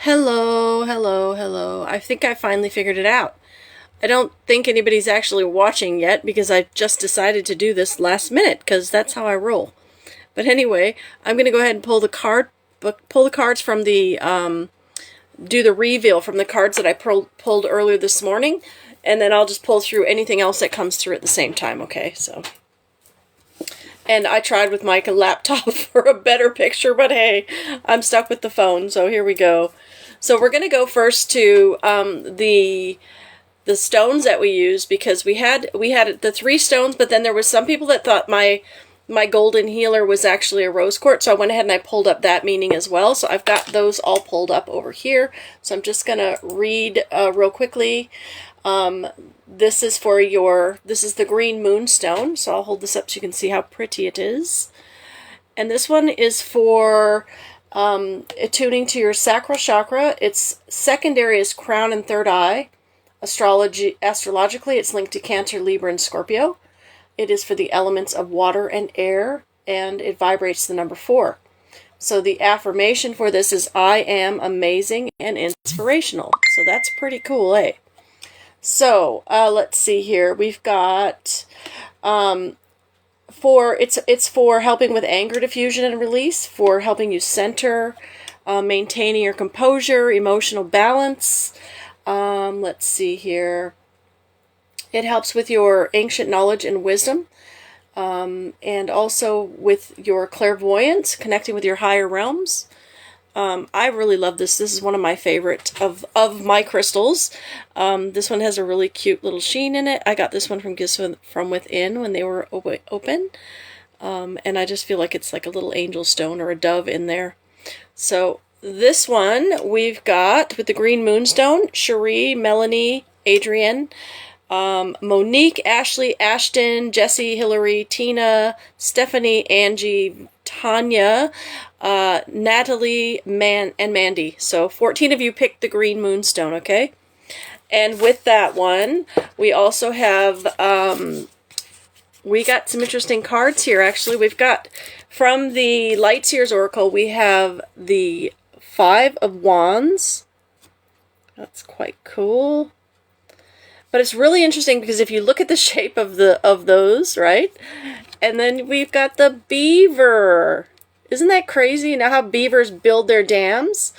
Hello, hello, hello. I think I finally figured it out. I don't think anybody's actually watching yet because I just decided to do this last minute because that's how I roll. But anyway, I'm going to go ahead and pull the cards from the do the reveal from the cards that I pulled earlier this morning, and then I'll just pull through anything else that comes through at the same time, okay? And I tried with my laptop for a better picture, but hey, I'm stuck with the phone, so here we go. So we're going to go first to the stones that we used, because we had the 3 stones, but then there was some people that thought my golden healer was actually a rose quartz, so I went ahead and I pulled up that meaning as well. So I've got those all pulled up over here. So I'm just going to read real quickly. This is the green moonstone, so I'll hold this up so you can see how pretty it is. And this one is for attuning to your sacral chakra. Its secondary is crown and third eye. Astrologically, it's linked to Cancer, Libra, and Scorpio. It is for the elements of water and air, and it vibrates the number 4. So the affirmation for this is, I am amazing and inspirational. So that's pretty cool, eh? So let's see here. We've got it's for helping with anger diffusion and release, for helping you center, maintaining your composure, emotional balance. Let's see here. It helps with your ancient knowledge and wisdom, and also with your clairvoyance, connecting with your higher realms. I really love this. This is one of my favorite of my crystals. This one has a really cute little sheen in it. I got this one from Gifts from Within when they were open. And I just feel like it's like a little angel stone or a dove in there. So this one we've got with the green moonstone, Cherie, Melanie, Adrienne, Monique, Ashley, Ashton, Jessie, Hillary, Tina, Stephanie, Angie, Tanya, Natalie, and Mandy. So 14 of you picked the green moonstone, okay? And with that one, we also have, we got some interesting cards here, actually. We've got, from the Light Seers Oracle, we have the 5 of Wands. That's quite cool. But it's really interesting because if you look at the shape of those, right? And then we've got the beaver. Isn't that crazy? You know how beavers build their dams?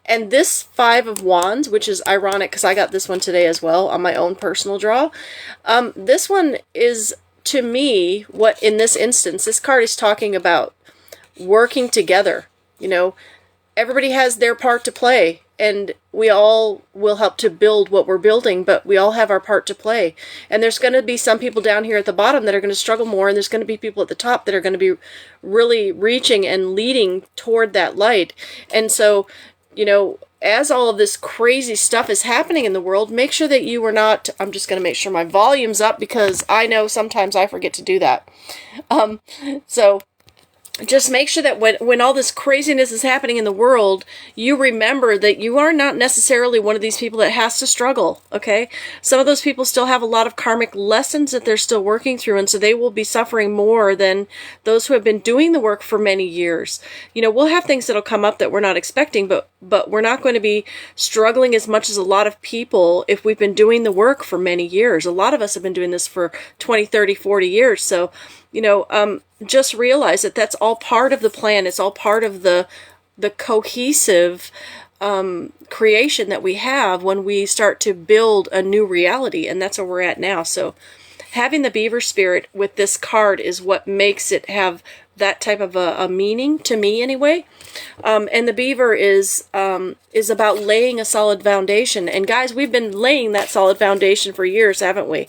And this 5 of Wands, which is ironic because I got this one today as well on my own personal draw. This one is, to me, what in this instance, this card is talking about working together. You know, everybody has their part to play. And we all will help to build what we're building, but we all have our part to play. And there's going to be some people down here at the bottom that are going to struggle more, and there's going to be people at the top that are going to be really reaching and leading toward that light. And so, you know, as all of this crazy stuff is happening in the world, make sure that you are not, I'm just going to make sure my volume's up because I know sometimes I forget to do that. So just make sure that when all this craziness is happening in the world, you remember that you are not necessarily one of these people that has to struggle, okay? Some of those people still have a lot of karmic lessons that they're still working through, and so they will be suffering more than those who have been doing the work for many years. You know, we'll have things that'll come up that we're not expecting, but we're not going to be struggling as much as a lot of people if we've been doing the work for many years. A lot of us have been doing this for 20, 30, 40 years, so you know, just realize that that's all part of the plan. It's all part of the cohesive creation that we have when we start to build a new reality, and that's where we're at now. So having the beaver spirit with this card is what makes it have that type of a meaning, to me anyway. And the beaver is about laying a solid foundation. And guys, we've been laying that solid foundation for years, haven't we?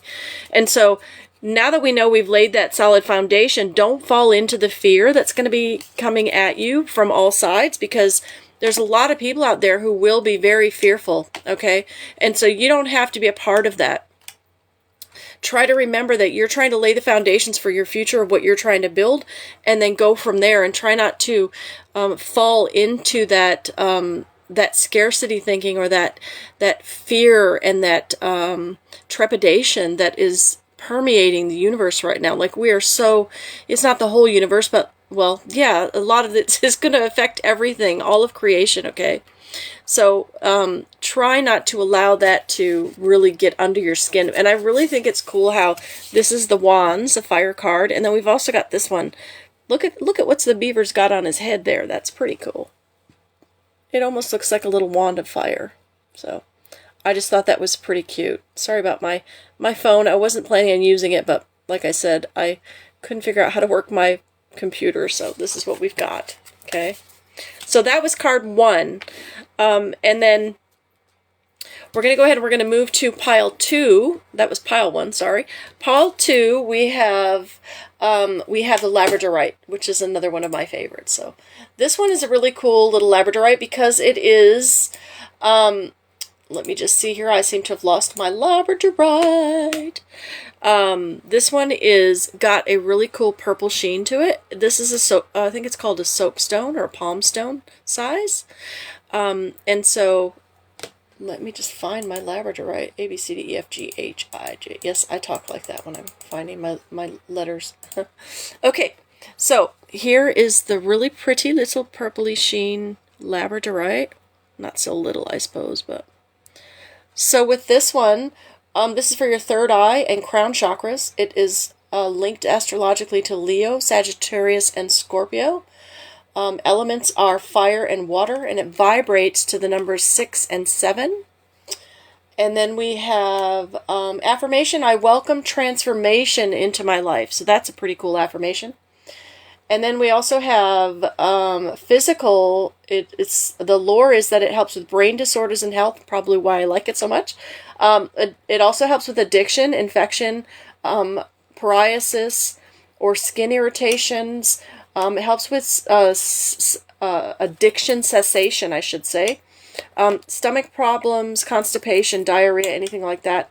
And so now that we know we've laid that solid foundation, don't fall into the fear that's going to be coming at you from all sides, because there's a lot of people out there who will be very fearful, okay? And so you don't have to be a part of that. Try to remember that you're trying to lay the foundations for your future of what you're trying to build, and then go from there, and try not to fall into that that scarcity thinking, or that fear and that trepidation that is permeating the universe right now. Like, we are so, it's not the whole universe, but well, yeah, a lot of it is going to affect everything, all of creation, okay? So try not to allow that to really get under your skin. And I really think it's cool how this is the Wands, a fire card, and then we've also got this one. Look at what's the beaver's got on his head there. That's pretty cool. It almost looks like a little wand of fire. So I just thought that was pretty cute. Sorry about my phone. I wasn't planning on using it, but like I said, I couldn't figure out how to work my computer, so this is what we've got. Okay, so that was card 1. And then we're going to go ahead and we're going to move to pile 2. That was pile 1, sorry. Pile 2, we have the Labradorite, which is another one of my favorites. So this one is a really cool little Labradorite because it is, let me just see here. I seem to have lost my Labradorite. This one is got a really cool purple sheen to it. This is I think it's called a soapstone or a palm stone size. And so let me just find my Labradorite. A, B, C, D, E, F, G, H, I, J. Yes, I talk like that when I'm finding my letters. Okay, so here is the really pretty little purpley sheen Labradorite. Not so little, I suppose, but... So with this one, this is for your third eye and crown chakras. It is linked astrologically to Leo, Sagittarius, and Scorpio. Elements are fire and water, and it vibrates to the numbers 6 and 7. And then we have affirmation, I welcome transformation into my life. So that's a pretty cool affirmation. And then we also have physical, it's the lore is that it helps with brain disorders and health, probably why I like it so much. It also helps with addiction, infection, psoriasis, or skin irritations. It helps with addiction cessation, I should say. Stomach problems, constipation, diarrhea, anything like that.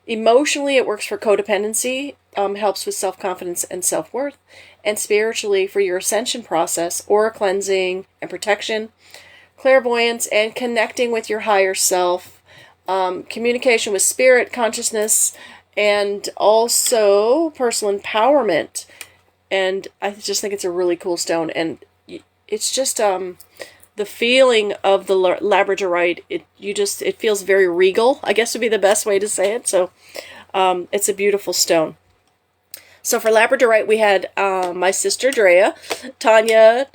Emotionally, it works for codependency, helps with self-confidence and self-worth. And spiritually, for your ascension process, aura cleansing and protection, clairvoyance, and connecting with your higher self, communication with spirit, consciousness, and also personal empowerment. And I just think it's a really cool stone. And it's just the feeling of the Labradorite. It feels very regal, I guess would be the best way to say it. So it's a beautiful stone. So for Labradorite, we had my sister Drea, Tanya,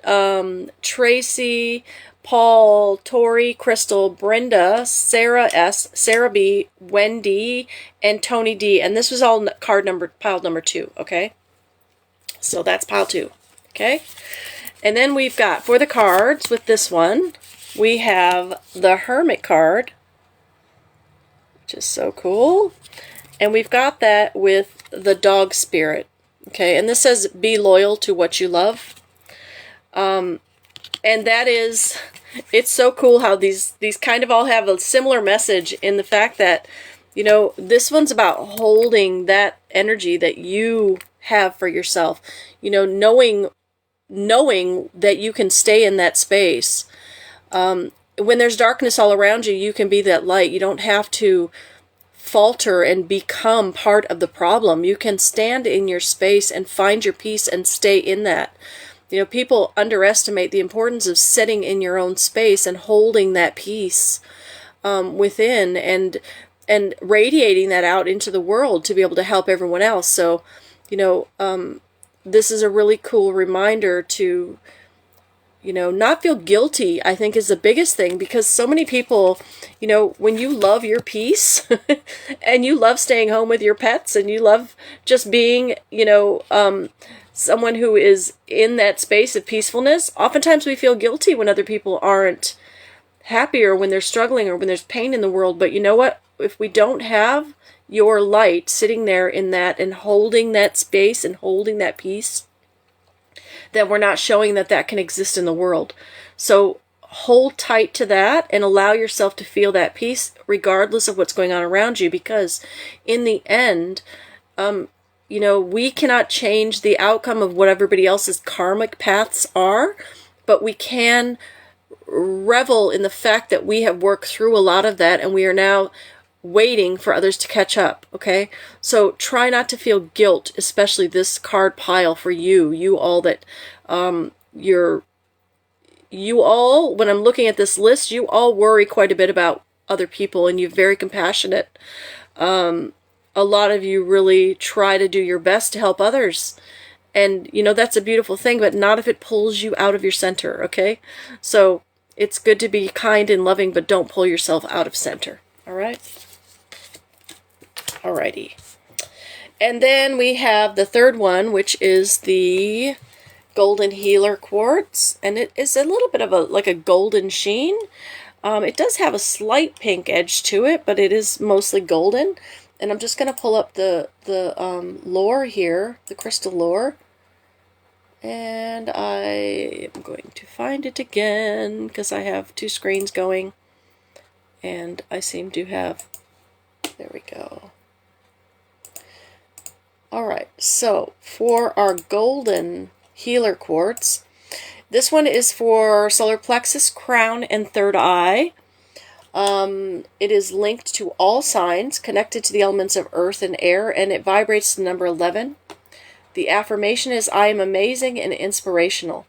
Tracy, Paul, Tori, Crystal, Brenda, Sarah S, Sarah B, Wendy, and Tony D. And this was all pile number 2, okay? So that's pile 2, okay? And then we've got, for the cards with this one, we have the Hermit card, which is so cool. And we've got that with the dog spirit, okay? And this says, be loyal to what you love. And that is, it's so cool how these kind of all have a similar message in the fact that, you know, this one's about holding that energy that you have for yourself. You know, knowing that you can stay in that space. When there's darkness all around you, you can be that light. You don't have to falter and become part of the problem. You can stand in your space and find your peace and stay in that. You know, people underestimate the importance of sitting in your own space and holding that peace within and radiating that out into the world to be able to help everyone else. So, you know, this is a really cool reminder to, you know, not feel guilty, I think, is the biggest thing, because so many people, you know, when you love your peace and you love staying home with your pets and you love just being, you know, someone who is in that space of peacefulness, oftentimes we feel guilty when other people aren't happy or when they're struggling or when there's pain in the world. But you know what? If we don't have your light sitting there in that and holding that space and holding that peace, that we're not showing that that can exist in the world. So hold tight to that and allow yourself to feel that peace regardless of what's going on around you, because in the end, you know, we cannot change the outcome of what everybody else's karmic paths are, but we can revel in the fact that we have worked through a lot of that and we are now waiting for others to catch up, okay? So try not to feel guilt, especially this card pile for you all that, you all, when I'm looking at this list, you all worry quite a bit about other people, and you're very compassionate. A lot of you really try to do your best to help others. And, you know, that's a beautiful thing, but not if it pulls you out of your center, okay? So it's good to be kind and loving, but don't pull yourself out of center, all right? Alrighty. And then we have the third one, which is the Golden Healer Quartz. And it is a little bit of like a golden sheen. It does have a slight pink edge to it, but it is mostly golden. And I'm just going to pull up the lore here, the crystal lore. And I am going to find it again, because I have two screens going. And I seem to have... There we go. Alright, so for our Golden Healer Quartz, this one is for solar plexus, crown, and third eye. It is linked to all signs, connected to the elements of earth and air, and it vibrates to number 11. The affirmation is, I am amazing and inspirational.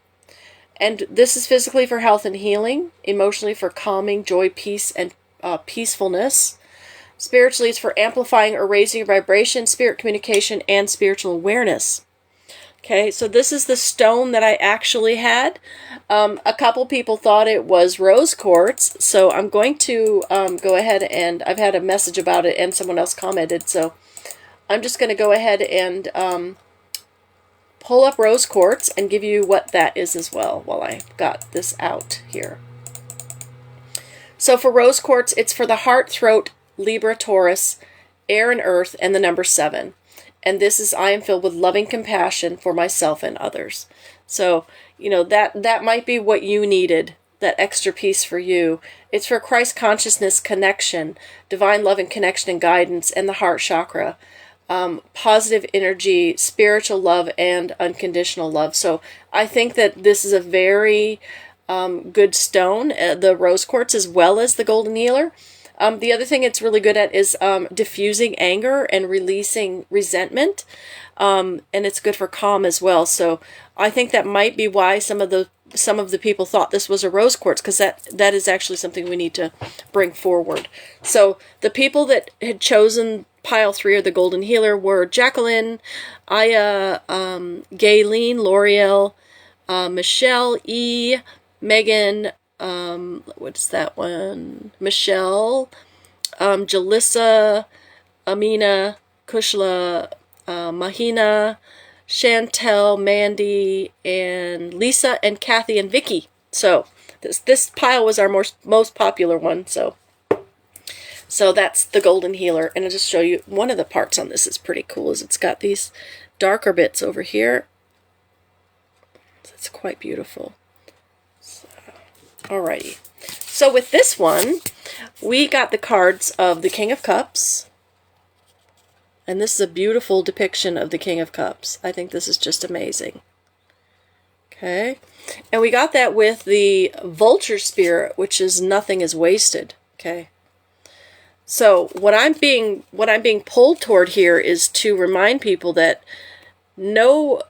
And this is physically for health and healing, emotionally for calming, joy, peace, and peacefulness. Spiritually, it's for amplifying or raising your vibration, spirit communication, and spiritual awareness. Okay, so this is the stone that I actually had. A couple people thought it was rose quartz, so I'm going to go ahead and I've had a message about it and someone else commented, so I'm just going to go ahead and pull up rose quartz and give you what that is as well while I got this out here. So for rose quartz, it's for the heart, throat, Libra, Taurus, air and earth, and the number 7. And this is, I am filled with loving compassion for myself and others. So, you know, that might be what you needed, that extra piece for you. It's for Christ consciousness connection, divine love and connection and guidance, and the heart chakra. Positive energy, spiritual love, and unconditional love. So I think that this is a very good stone, the rose quartz as well as the golden healer. The other thing it's really good at is diffusing anger and releasing resentment, and it's good for calm as well. So I think that might be why some of the people thought this was a rose quartz, because that is actually something we need to bring forward. So the people that had chosen pile 3 or the golden healer were Jacqueline, Aya, Gayleen, L'Oreal, Michelle, E, Megan, what is that one? Michelle, Jalissa, Amina, Kushla, Mahina, Chantel, Mandy, and Lisa, and Kathy, and Vicky. So this pile was our most popular one. So that's the golden healer, and I'll just show you one of the parts on this is pretty cool. Is it's got these darker bits over here. It's quite beautiful. Alrighty, so with this one, we got the cards of the King of Cups, and this is a beautiful depiction of the King of Cups. I think this is just amazing. Okay, and we got that with the Vulture Spirit, which is nothing is wasted. Okay, so what I'm being pulled toward here is to remind people that no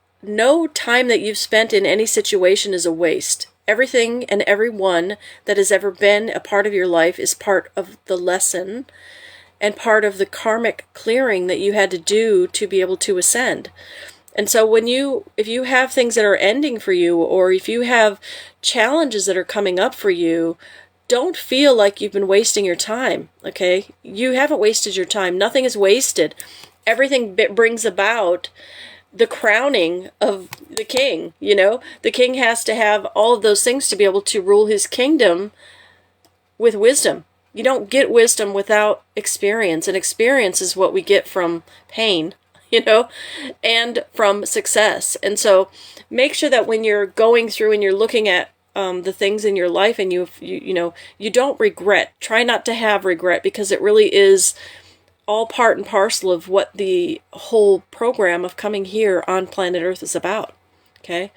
time that you've spent in any situation is a waste. Everything and everyone that has ever been a part of your life is part of the lesson and part of the karmic clearing that you had to do to be able to ascend. And so if you have things that are ending for you, or if you have challenges that are coming up for you, don't feel like you've been wasting your time, okay? You haven't wasted your time. Nothing is wasted. Everything brings about the crowning of the king, you know? The king has to have all of those things to be able to rule his kingdom with wisdom. You don't get wisdom without experience, and experience is what we get from pain, you know, and from success. And so make sure that when you're going through and you're looking at the things in your life, and you don't regret. Try not to have regret, because it really is all part and parcel of what the whole program of coming here on planet Earth is about. Okay,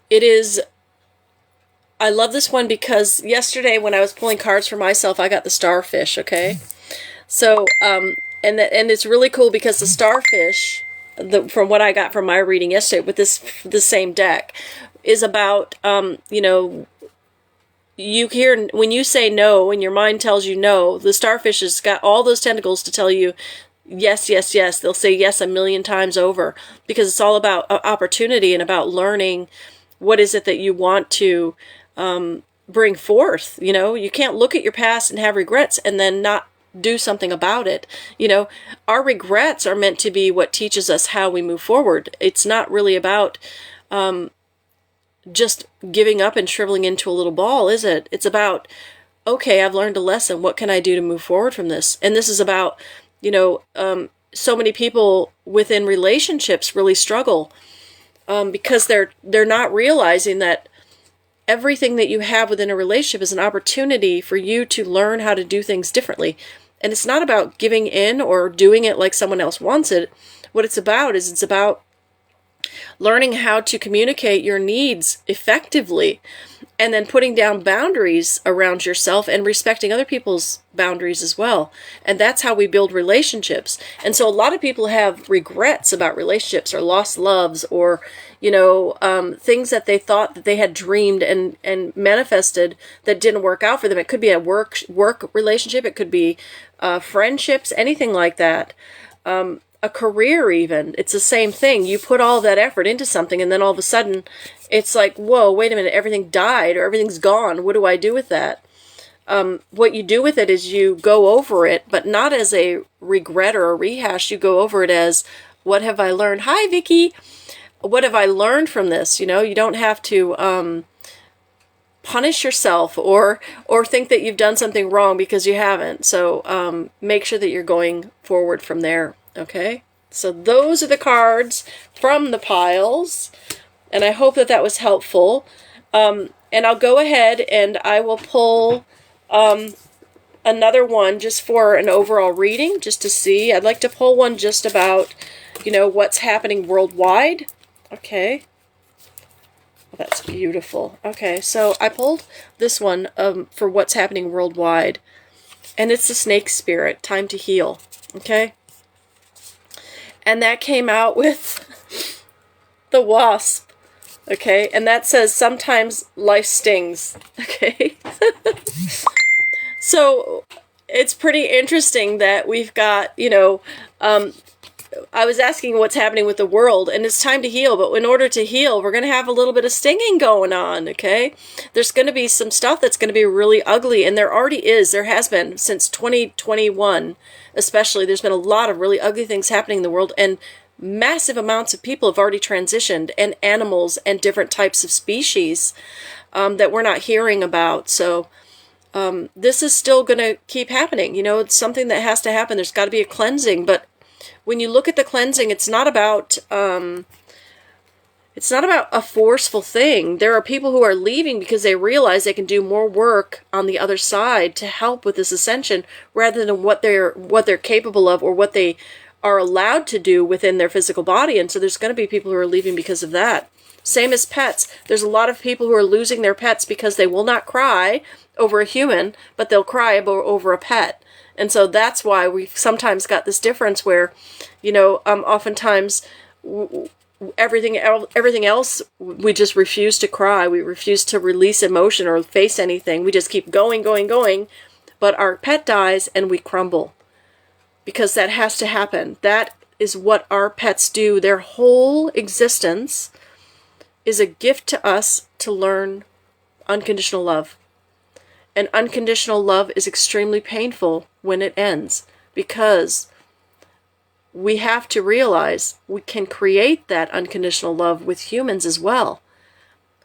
it is. I love this one because yesterday when I was pulling cards for myself, I got the starfish, okay? So, and it's really cool because the starfish, from what I got from my reading yesterday with the same deck, is about, you know, you hear, when you say no and your mind tells you no, the starfish has got all those tentacles to tell you yes, yes, yes. They'll say yes a million times over because it's all about opportunity and about learning what is it that you want to bring forth. You know, you can't look at your past and have regrets and then not do something about it. You know, our regrets are meant to be what teaches us how we move forward. It's not really about just giving up and shriveling into a little ball, is it? It's about, okay, I've learned a lesson. What can I do to move forward from this? And this is about, you know, so many people within relationships really struggle because they're not realizing that everything that you have within a relationship is an opportunity for you to learn how to do things differently. And it's not about giving in or doing it like someone else wants it. What it's about is it's about learning how to communicate your needs effectively and then putting down boundaries around yourself and respecting other people's boundaries as well. And that's how we build relationships. And so a lot of people have regrets about relationships or lost loves or, you know, things that they thought that they had dreamed and manifested that didn't work out for them. It could be a work relationship. It could be friendships, anything like that. A career even. It's the same thing. You put all that effort into something and then all of a sudden it's like, whoa, wait a minute, everything died or everything's gone. What do I do with that? What you do with it is you go over it, but not as a regret or a rehash. You go over it as, what have I learned? Hi, Vicky. What have I learned from this? You know, you don't have to punish yourself or think that you've done something wrong because you haven't. So make sure that you're going forward from there. Okay, so those are the cards from the piles, and I hope that that was helpful. And I'll go ahead and I will pull another one just for an overall reading, just to see. I'd like to pull one just about, you know, what's happening worldwide. Okay, well, that's beautiful. Okay, so I pulled this one for what's happening worldwide, and it's the snake spirit, time to heal. Okay. And that came out with the wasp, okay? And that says, sometimes life stings, okay? So it's pretty interesting that we've got, you know, I was asking what's happening with the world, and it's time to heal. But in order to heal, we're going to have a little bit of stinging going on, okay? There's going to be some stuff that's going to be really ugly, and there already is. There has been since 2021. Especially, there's been a lot of really ugly things happening in the world, and massive amounts of people have already transitioned, and animals and different types of species that we're not hearing about. So this is still going to keep happening. You know, it's something that has to happen. There's got to be a cleansing, but when you look at the cleansing, it's not about a forceful thing. There are people who are leaving because they realize they can do more work on the other side to help with this ascension rather than what they're capable of or what they are allowed to do within their physical body. And so there's going to be people who are leaving because of that. Same as pets. There's a lot of people who are losing their pets because they will not cry over a human, but they'll cry over a pet. And so that's why we've sometimes got this difference where, you know, oftentimes everything else, we just refuse to cry. We refuse to release emotion or face anything. We just keep going. But our pet dies and we crumble because that has to happen. That is what our pets do. Their whole existence is a gift to us to learn unconditional love. And unconditional love is extremely painful when it ends because we have to realize we can create that unconditional love with humans as well.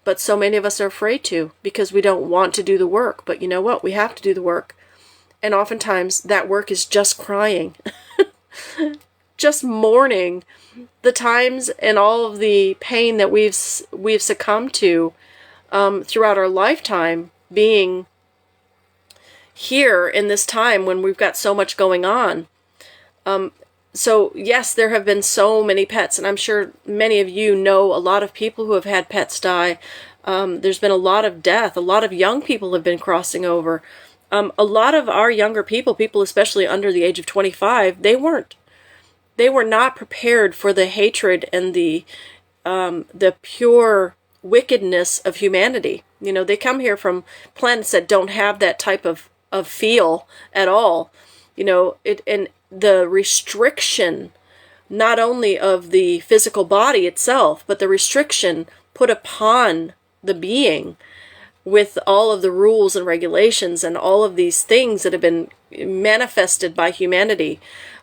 But so many of us are afraid to because we don't want to do the work. But you know what? We have to do the work. And oftentimes that work is just crying. Just mourning the times and all of the pain that we've succumbed to throughout our lifetime, being here in this time when we've got so much going on. So yes, there have been so many pets, and I'm sure many of you know a lot of people who have had pets die. There's been a lot of death. A lot of young people have been crossing over. A lot of our younger people especially under the age of 25, they were not prepared for the hatred and the pure wickedness of humanity. You know, they come here from planets that don't have that type of feel at all. You know, and the restriction, not only of the physical body itself, but the restriction put upon the being with all of the rules and regulations and all of these things that have been manifested by humanity.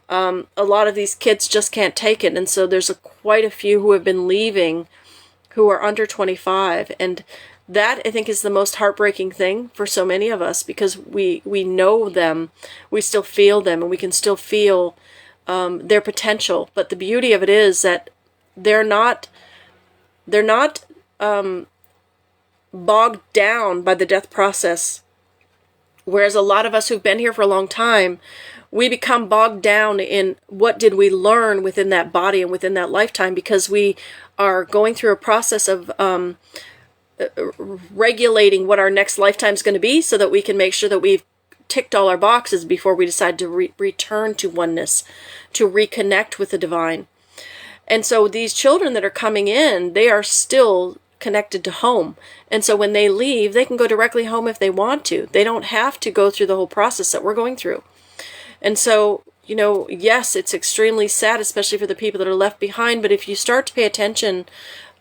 A lot of these kids just can't take it, and so there's quite a few who have been leaving who are under 25, and that, I think, is the most heartbreaking thing for so many of us, because we know them, we still feel them, and we can still feel their potential. But the beauty of it is that they're not bogged down by the death process. Whereas a lot of us who've been here for a long time, we become bogged down in what did we learn within that body and within that lifetime, because we are going through a process of regulating what our next lifetime is going to be, so that we can make sure that we've ticked all our boxes before we decide to return to oneness, to reconnect with the divine. And so these children that are coming in, they are still connected to home. And so when they leave, they can go directly home if they want to. They don't have to go through the whole process that we're going through. And so, you know, yes, it's extremely sad, especially for the people that are left behind. But if you start to pay attention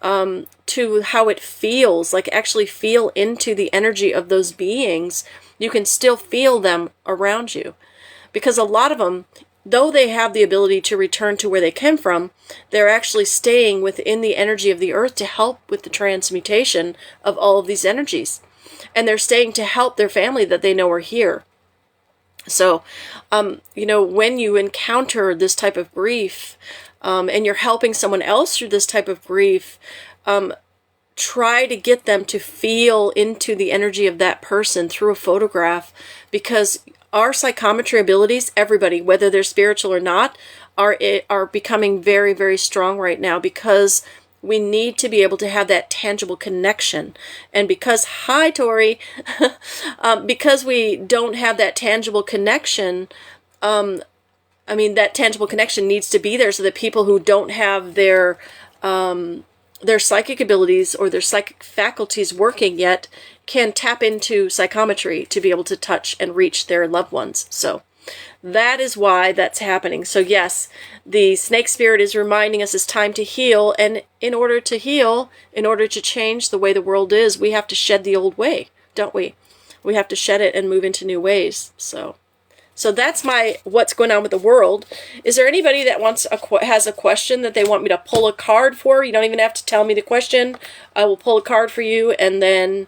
to how it feels, like actually feel into the energy of those beings, you can still feel them around you. Because a lot of them, though they have the ability to return to where they came from, they're actually staying within the energy of the earth to help with the transmutation of all of these energies. And they're staying to help their family that they know are here. So, you know, when you encounter this type of grief, and you're helping someone else through this type of grief, try to get them to feel into the energy of that person through a photograph, because our psychometry abilities, everybody, whether they're spiritual or not, are becoming very, very strong right now, because we need to be able to have that tangible connection. And because, hi Tori, because we don't have that tangible connection, I mean, that tangible connection needs to be there so that people who don't have their psychic abilities or their psychic faculties working yet can tap into psychometry to be able to touch and reach their loved ones. So that is why that's happening. So yes, the snake spirit is reminding us it's time to heal. And in order to heal, in order to change the way the world is, we have to shed the old way, don't we? We have to shed it and move into new ways. So that's what's going on with the world. Is there anybody that has a question that they want me to pull a card for? You don't even have to tell me the question. I will pull a card for you, and then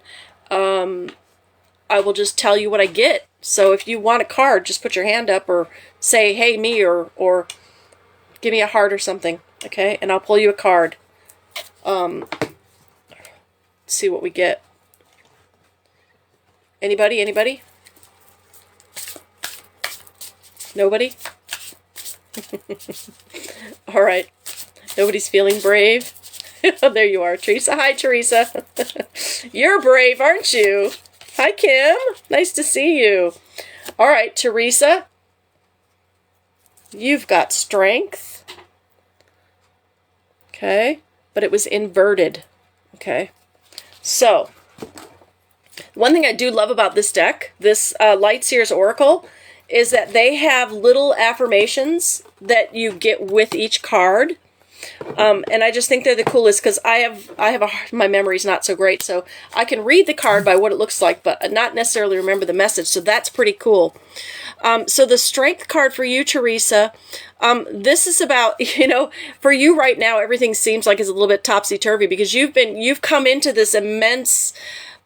I will just tell you what I get. So if you want a card, just put your hand up or say, hey, me, or give me a heart or something, okay? And I'll pull you a card. Let's see what we get. Anybody? Nobody? All right. Nobody's feeling brave. There you are, Teresa. Hi, Teresa. You're brave, aren't you? Hi, Kim. Nice to see you. All right, Teresa. You've got strength. Okay. But it was inverted. Okay. So, one thing I do love about this deck, this Light Seer's Oracle, is that they have little affirmations that you get with each card. And I just think they're the coolest, because my memory's not so great, so I can read the card by what it looks like, but not necessarily remember the message, so that's pretty cool. So the strength card for you, Teresa, this is about, you know, for you right now, everything seems like it's a little bit topsy-turvy, because you've come into this immense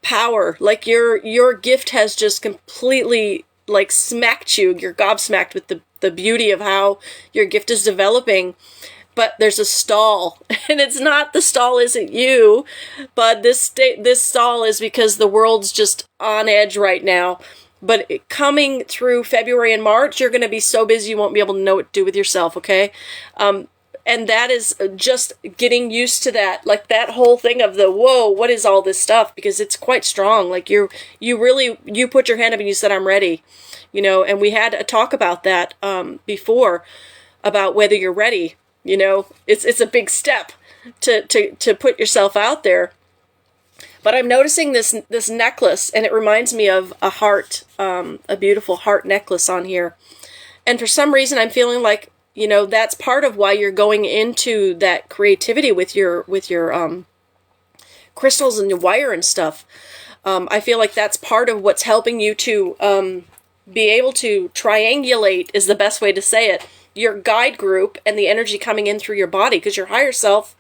power, like your gift has just completely like smacked you. You're gobsmacked with the beauty of how your gift is developing. But there's a stall, and it's not, the stall isn't you, but this stall is because the world's just on edge right now. But coming through February and March, you're going to be so busy you won't be able to know what to do with yourself, okay? And that is just getting used to that, like that whole thing of the, whoa, what is all this stuff? Because it's quite strong. Like you put your hand up and you said, I'm ready, you know, and we had a talk about that before, about whether you're ready, you know. It's a big step to put yourself out there. But I'm noticing this necklace, and it reminds me of a heart, a beautiful heart necklace on here. And for some reason, I'm feeling like, you know, that's part of why you're going into that creativity with your crystals and your wire and stuff. I feel like that's part of what's helping you to be able to triangulate, is the best way to say it, your guide group and the energy coming in through your body, because your higher self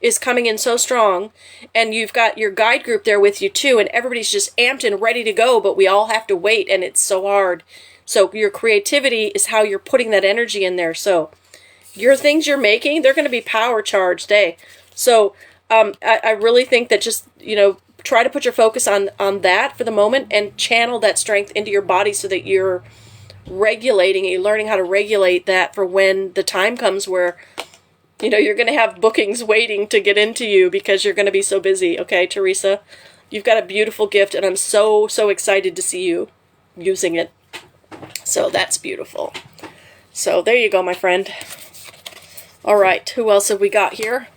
is coming in so strong, and you've got your guide group there with you too, and everybody's just amped and ready to go, but we all have to wait, and it's so hard. So your creativity is how you're putting that energy in there. So your things you're making, they're going to be power charged, eh? So I really think that just, you know, try to put your focus on that for the moment, and channel that strength into your body so that you're regulating it, you're learning how to regulate that for when the time comes where, you know, you're going to have bookings waiting to get into you because you're going to be so busy. Okay, Teresa, you've got a beautiful gift, and I'm so excited to see you using it. So that's beautiful. So there you go, my friend. All right, who else have we got here?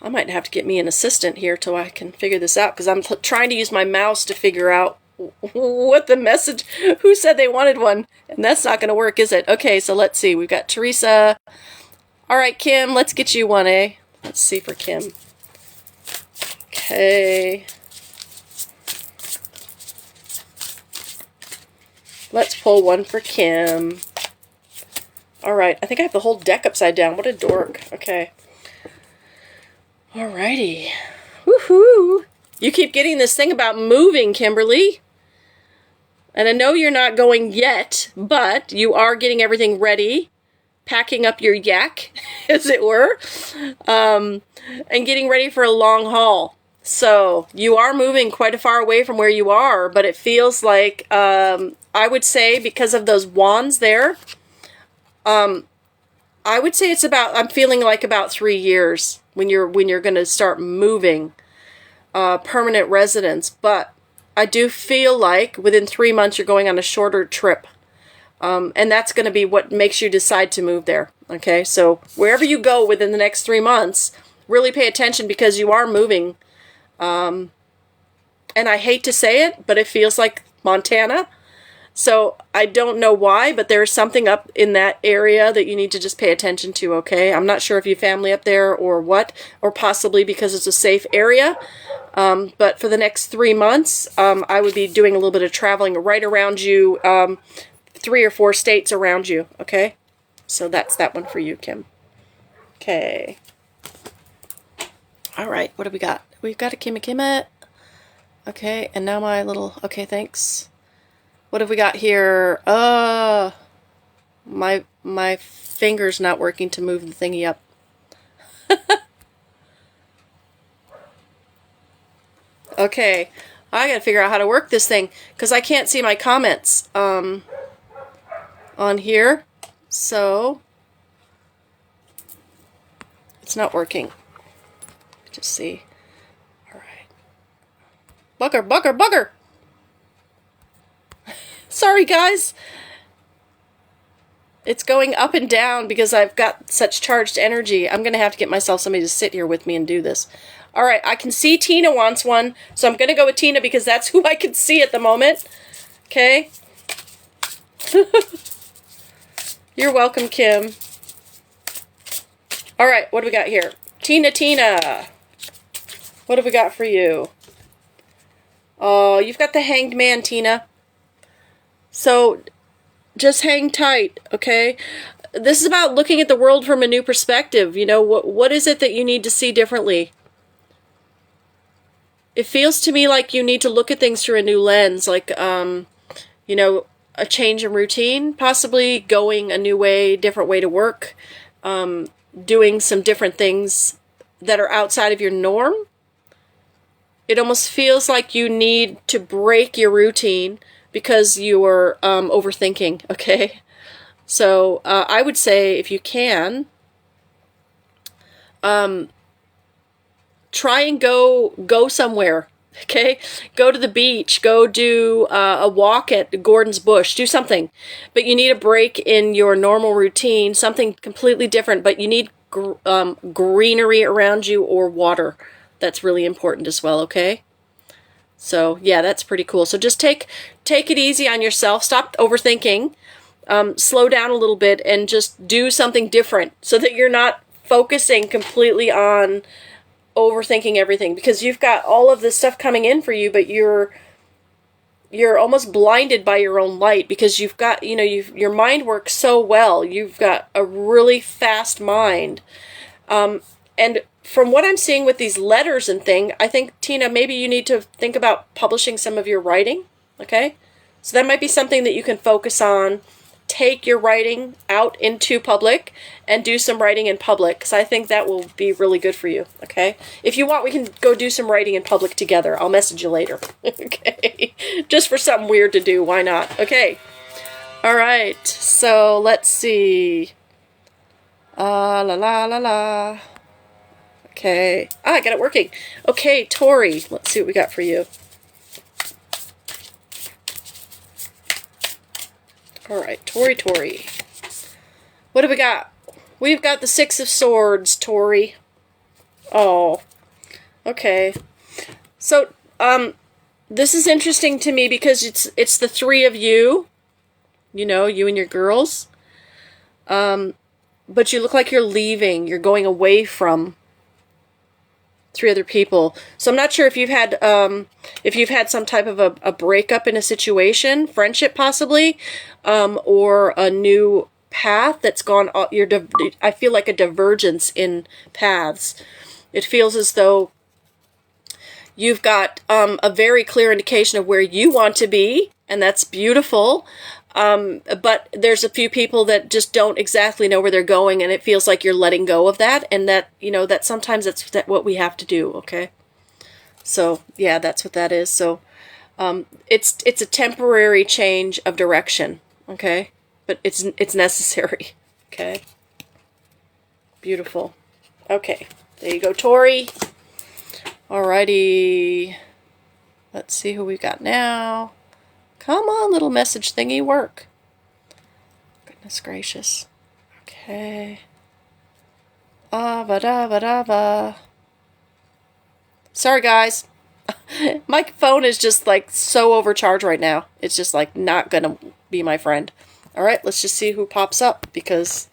I might have to get me an assistant here till I can figure this out, because I'm trying to use my mouse to figure out what the message, who said they wanted one, and that's not going to work, is it? Okay, so let's see. We've got Teresa. All right, Kim, let's get you one, eh? Let's see for Kim. Okay. Let's pull one for Kim. All right, I think I have the whole deck upside down. What a dork. Okay. Alrighty. Woohoo! You keep getting this thing about moving, Kimberly. And I know you're not going yet, but you are getting everything ready. Packing up your yak, as it were. And getting ready for a long haul. So, you are moving quite a far away from where you are, but it feels like, I would say, because of those wands there, I would say it's about, I'm feeling like about 3 years when you're going to start moving, permanent residence. But I do feel like within 3 months you're going on a shorter trip. And that's going to be what makes you decide to move there. Okay, so wherever you go within the next 3 months, really pay attention, because you are moving. And I hate to say it, but it feels like Montana. So I don't know why, but there's something up in that area that you need to just pay attention to, okay? I'm not sure if you have family up there or what, or possibly because it's a safe area. But for the next 3 months, I would be doing a little bit of traveling right around you, 3 or 4 states around you, okay? So that's that one for you, Kim. Okay. All right, what do we got? We've got a Kimmy. Okay, and now my little... Okay, thanks. What have we got here? My finger's not working to move the thingy up. Okay, I gotta figure out how to work this thing, because I can't see my comments on here, so it's not working. Just see. All right. Bugger! Sorry, guys. It's going up and down because I've got such charged energy. I'm going to have to get myself somebody to sit here with me and do this. All right, I can see Tina wants one, so I'm going to go with Tina because that's who I can see at the moment. Okay? You're welcome, Kim. All right, what do we got here? Tina. What have we got for you? Oh, you've got the Hanged Man, Tina. So, just hang tight, okay? This is about looking at the world from a new perspective. You know, what is it that you need to see differently? It feels to me like you need to look at things through a new lens, like, you know, a change in routine, possibly going a new way, different way to work, doing some different things that are outside of your norm. It almost feels like you need to break your routine because you are overthinking, okay? So I would say if you can, try and go somewhere. Okay, go to the beach, go do a walk at Gordon's Bush, do something. But you need a break in your normal routine, something completely different, but you need greenery around you or water. That's really important as well, okay? So, yeah, that's pretty cool. So just take it easy on yourself. Stop overthinking. Slow down a little bit and just do something different so that you're not focusing completely on overthinking everything, because you've got all of this stuff coming in for you, but you're almost blinded by your own light, because you've got, your mind works so well. You've got a really fast mind. And from what I'm seeing with these letters and thing, I think, Tina, maybe you need to think about publishing some of your writing, okay? So that might be something that you can focus on. Take your writing out into public and do some writing in public, because I think that will be really good for you, okay? If you want, we can go do some writing in public together. I'll message you later, okay? Just for something weird to do, why not? Okay. All right, so let's see. La la la la. Okay. I got it working. Okay, Tori, let's see what we got for you. All right, Tori. What do we got? We've got the Six of Swords, Tori. Oh, okay. So, this is interesting to me because it's the three of you. You and your girls. But you look like you're leaving. You're going away from three other people. So I'm not sure if you've had some type of a breakup in a situation, friendship possibly, or a new path that's gone. I feel like a divergence in paths. It feels as though you've got a very clear indication of where you want to be, and that's beautiful. But there's a few people that just don't exactly know where they're going, and it feels like you're letting go of that, and that, that sometimes that's what we have to do, okay? So, yeah, that's what that is. So, it's a temporary change of direction, okay? But it's necessary, okay? Beautiful. Okay, there you go, Tori. Alrighty. Let's see who we've got now. Come on, little message thingy, work. Goodness gracious. Okay. Ava. Sorry, guys. My phone is just like so overcharged right now. It's just like not gonna be my friend. Alright, let's just see who pops up, because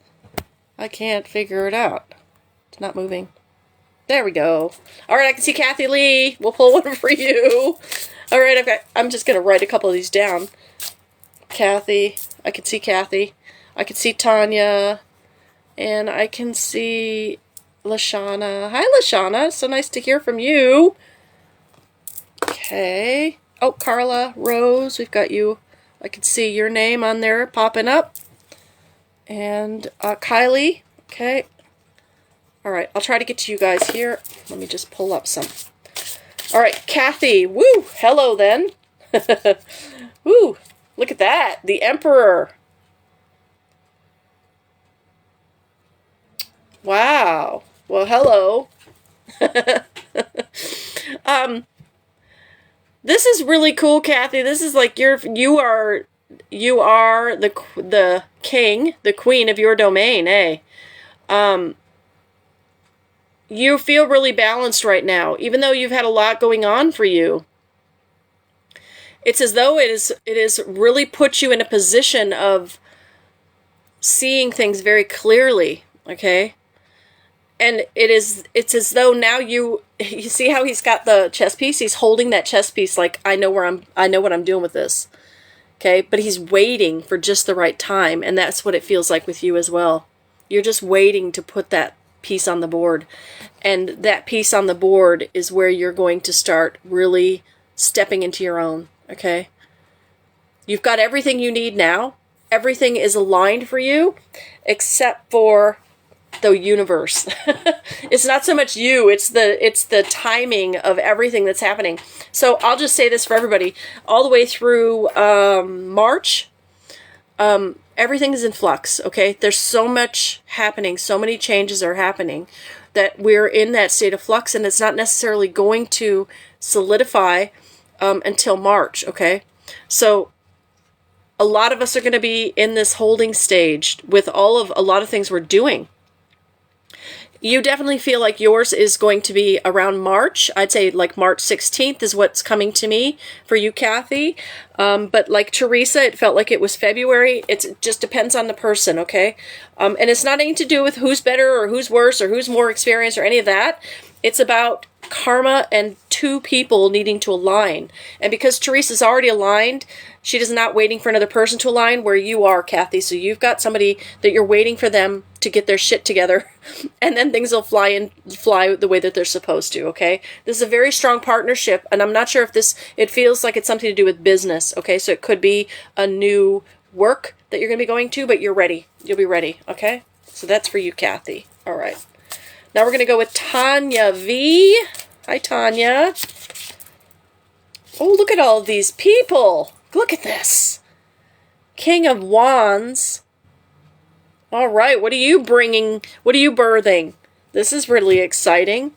I can't figure it out. It's not moving. There we go. Alright, I can see Kathy Lee. We'll pull one for you. Alright, I'm just going to write a couple of these down. Kathy. I can see Kathy. I can see Tanya. And I can see Lashana. Hi, Lashana. So nice to hear from you. Okay. Oh, Carla, Rose, we've got you. I can see your name on there popping up. And Kylie. Okay. Alright, I'll try to get to you guys here. Let me just pull up some. Alright, Kathy. Woo! Hello, then. Woo! Look at that. The Emperor. Wow. Well, hello. This is really cool, Kathy. This is like you are the king, the queen of your domain, eh? You feel really balanced right now, even though you've had a lot going on for you. It's as though it is really put you in a position of seeing things very clearly, okay? And it's as though now you see how he's got the chess piece? He's holding that chess piece like, I know what I'm doing with this. Okay? But he's waiting for just the right time, and that's what it feels like with you as well. You're just waiting to put that piece on the board, and that piece on the board is where you're going to start really stepping into your own, okay? You've got everything you need now. Everything is aligned for you, except for the universe. It's not so much you, it's the timing of everything that's happening. So I'll just say this for everybody. All the way through March, everything is in flux, okay? There's so much happening. So many changes are happening that we're in that state of flux, and it's not necessarily going to solidify until March, okay? So a lot of us are going to be in this holding stage with a lot of things we're doing. You definitely feel like yours is going to be around March. I'd say like March 16th is what's coming to me for you, Kathy. But like Teresa, it felt like it was February. It just depends on the person, okay? And it's not anything to do with who's better or who's worse or who's more experienced or any of that. It's about karma and two people needing to align. And because Teresa's already aligned, she is not waiting for another person to align where you are, Kathy. So you've got somebody that you're waiting for them to get their shit together, and then things will fly the way that they're supposed to, okay? This is a very strong partnership, and I'm not sure if it feels like it's something to do with business, okay? So it could be a new work that you're going to be going to, but you're ready. You'll be ready, okay? So that's for you, Kathy. All right. Now we're going to go with Tanya V. Hi, Tanya. Oh, look at all of these people. Look at this. King of Wands. All right, what are you bringing? What are you birthing? This is really exciting.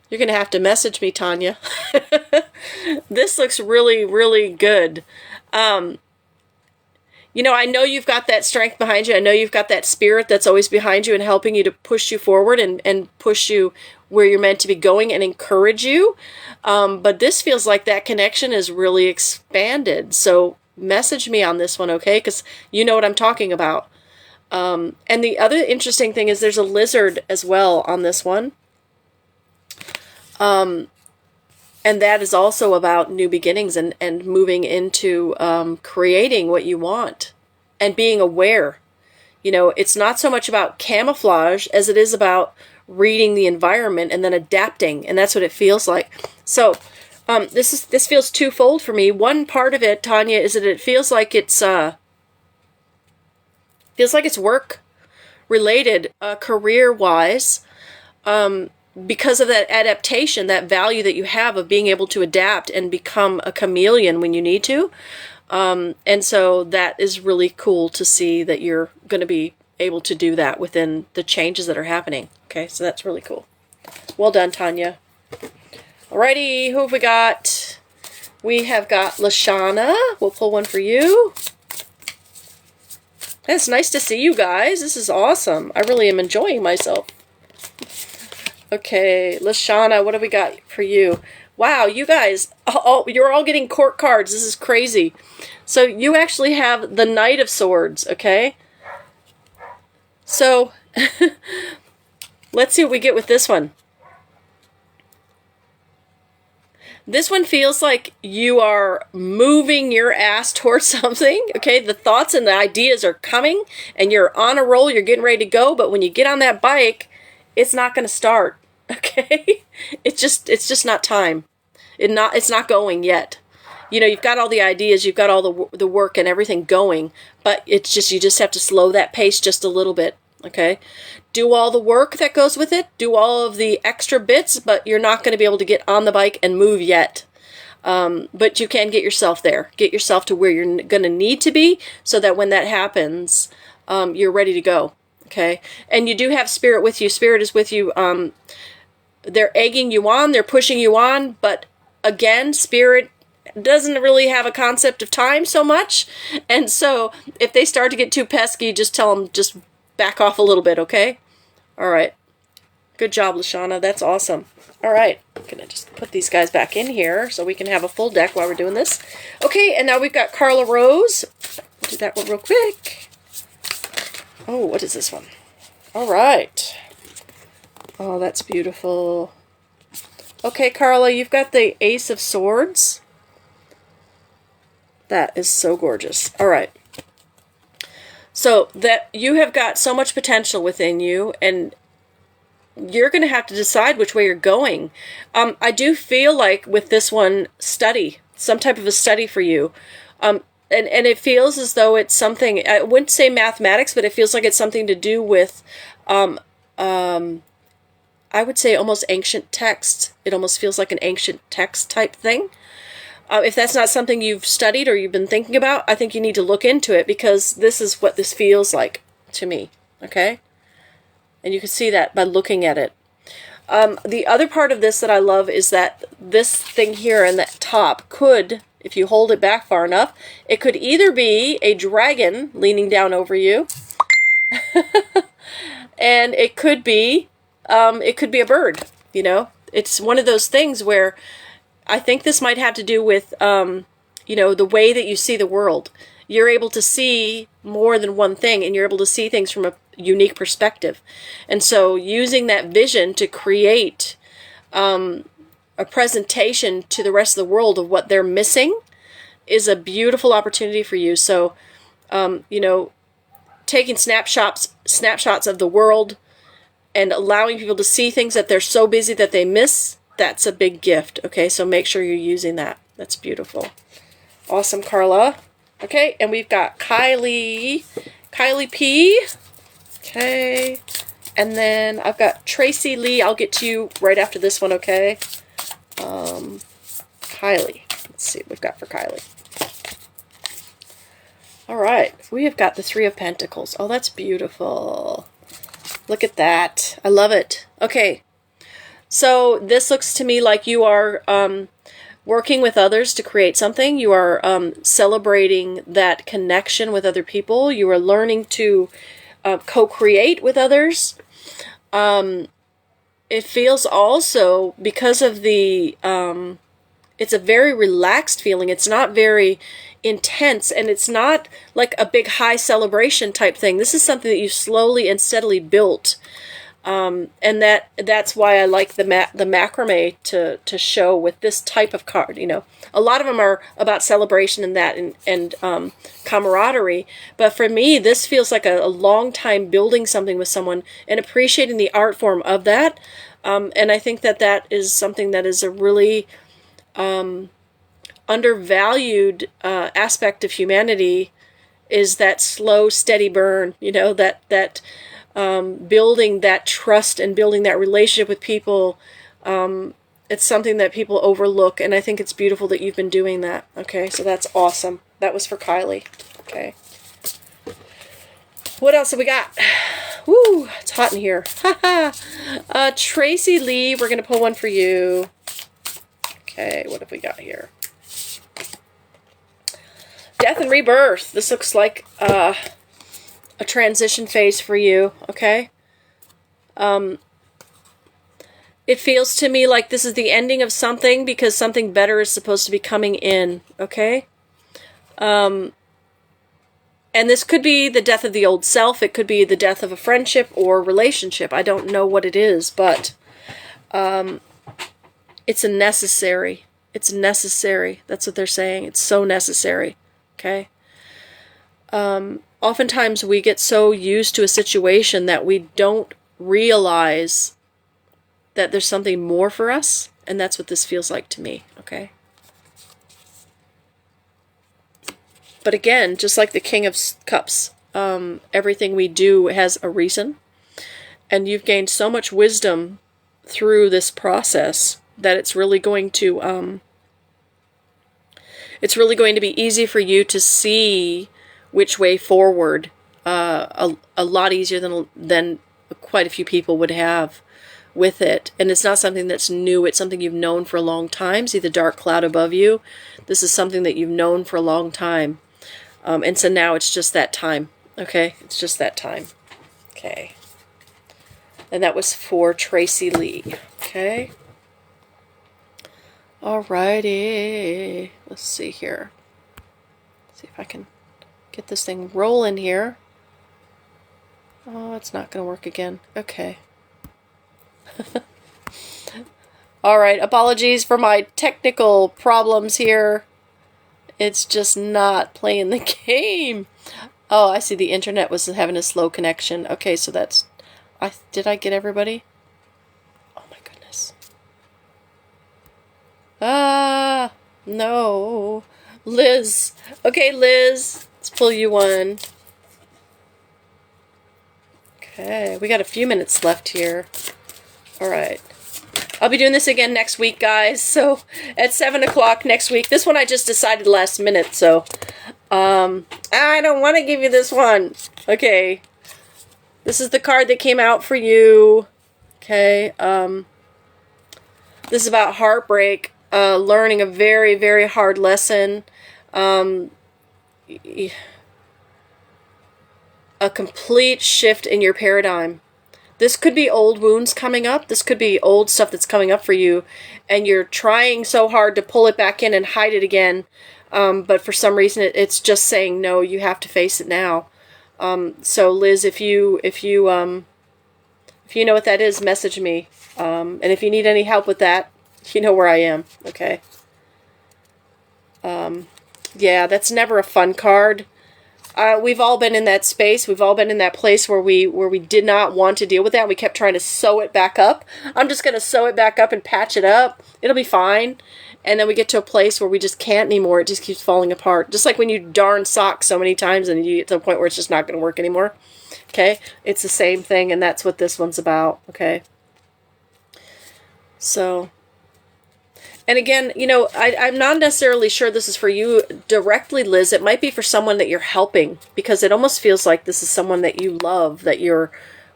You're going to have to message me, Tanya. This looks really, really good. You know, I know you've got that strength behind you. I know you've got that spirit that's always behind you and helping you to push you forward and push you where you're meant to be going and encourage you. But this feels like that connection is really expanded. So message me on this one, okay? Because you know what I'm talking about. And the other interesting thing is there's a lizard as well on this one. And that is also about new beginnings and moving into creating what you want and being aware. You know, it's not so much about camouflage as it is about reading the environment and then adapting. And that's what it feels like. So this feels twofold for me. One part of it, Tanya, is that it feels like it's work related, career-wise. Because of that adaptation, that value that you have of being able to adapt and become a chameleon when you need to. And so that is really cool to see that you're going to be able to do that within the changes that are happening. Okay, so that's really cool. Well done, Tanya. Alrighty, who have we got? We have got Lashana. We'll pull one for you. It's nice to see you guys. This is awesome. I really am enjoying myself. Okay, Lashana, what have we got for you? Wow, you guys, you're all getting court cards. This is crazy. So you actually have the Knight of Swords, okay? So let's see what we get with this one. This one feels like you are moving your ass towards something, okay? The thoughts and the ideas are coming, and you're on a roll, you're getting ready to go, but when you get on that bike, it's not going to start. Okay, it's just not time. It's not going yet. You know, you've got all the ideas, you've got all the work and everything going, but you just have to slow that pace just a little bit. Okay, do all the work that goes with it, do all of the extra bits, but you're not going to be able to get on the bike and move yet. But you can get yourself there, get yourself to where you're going to need to be, so that when that happens, you're ready to go. Okay, and you do have Spirit with you. Spirit is with you. They're egging you on, they're pushing you on, but again, Spirit doesn't really have a concept of time so much, and so if they start to get too pesky, just tell them, just back off a little bit, okay? All right. Good job, Lashana. That's awesome. All right. I'm going to just put these guys back in here so we can have a full deck while we're doing this. Okay, and now we've got Carla Rose. Do that one real quick. Oh, what is this one? All right. Oh, that's beautiful. Okay, Carla, you've got the Ace of Swords. That is so gorgeous. All right. So that you have got so much potential within you, and you're going to have to decide which way you're going. I do feel like with this one, study, some type of a study for you. And it feels as though it's something, I wouldn't say mathematics, but it feels like it's something to do with, I would say almost ancient text. It almost feels like an ancient text type thing. If that's not something you've studied or you've been thinking about, I think you need to look into it, because this is what this feels like to me. Okay? And you can see that by looking at it. The other part of this that I love is that this thing here in the top could, if you hold it back far enough, it could either be a dragon leaning down over you, and it could be a bird, you know. It's one of those things where I think this might have to do with, you know, the way that you see the world. You're able to see more than one thing, and you're able to see things from a unique perspective. And so using that vision to create a presentation to the rest of the world of what they're missing is a beautiful opportunity for you. So, you know, taking snapshots of the world and allowing people to see things that they're so busy that they miss, that's a big gift. Okay, so make sure you're using that. That's beautiful. Awesome, Carla. Okay, and we've got Kylie P. Okay, and then I've got Tracy Lee. I'll get to you right after this one, okay? Kylie. Let's see what we've got for Kylie. All right, we have got the Three of Pentacles. Oh, that's beautiful. Look at that. I love it. Okay, so this looks to me like you are working with others to create something. You are celebrating that connection with other people. You are learning to co-create with others. It feels also, because of the, it's a very relaxed feeling. It's not very intense, and it's not like a big high celebration type thing. This is something that you slowly and steadily built. And that's why I like the macrame to show with this type of card. You know, a lot of them are about celebration and that and camaraderie. But for me, this feels like a long time building something with someone and appreciating the art form of that. And I think that is something that is a really undervalued aspect of humanity, is that slow, steady burn. You know, that building that trust and building that relationship with people. It's something that people overlook, and I think it's beautiful that you've been doing that. Okay, so that's awesome. That was for Kylie. Okay. What else have we got? Woo, it's hot in here. Tracy Lee, we're going to pull one for you. Okay, what have we got here? Death and rebirth. This looks like a transition phase for you, okay? It feels to me like this is the ending of something, because something better is supposed to be coming in, okay? And this could be the death of the old self. It could be the death of a friendship or relationship. I don't know what it is, but it's a necessary. It's necessary. That's what they're saying. It's so necessary, okay? Oftentimes we get so used to a situation that we don't realize that there's something more for us, and that's what this feels like to me, okay? But again, just like the King of Cups, everything we do has a reason, and you've gained so much wisdom through this process that it's really going to be easy for you to see which way forward, a lot easier than quite a few people would have with it. And it's not something that's new. It's something you've known for a long time. See the dark cloud above you? This is something that you've known for a long time. And so now it's just that time. Okay? It's just that time. Okay. And that was for Tracy Lee. Okay? Alrighty. Let's see here. See if I can get this thing rolling here. Oh, it's not going to work again. Okay. Alright, apologies for my technical problems here. It's just not playing the game. Oh, I see the internet was having a slow connection. Okay, so that's... Did I get everybody? Oh my goodness. Ah, no. Liz. Okay, Liz. Let's pull you one. Okay, we got a few minutes left here. Alright. I'll be doing this again next week, guys. So, at 7 o'clock next week. This one I just decided last minute, so... I don't want to give you this one. Okay. This is the card that came out for you. Okay. This is about heartbreak, learning a very, very hard lesson. A complete shift in your paradigm. This could be old wounds coming up. This could be old stuff that's coming up for you, and you're trying so hard to pull it back in and hide it again. But for some reason, it's just saying no. You have to face it now. So Liz, if you know what that is, message me. And if you need any help with that, you know where I am. Okay. Yeah, that's never a fun card. We've all been in that space. We've all been in that place where we did not want to deal with that. We kept trying to sew it back up. I'm just going to sew it back up and patch it up. It'll be fine. And then we get to a place where we just can't anymore. It just keeps falling apart. Just like when you darn socks so many times and you get to a point where it's just not going to work anymore. Okay? It's the same thing, and that's what this one's about. Okay? So... And again, you know, I'm not necessarily sure this is for you directly, Liz. It might be for someone that you're helping, because it almost feels like this is someone that you love, that you're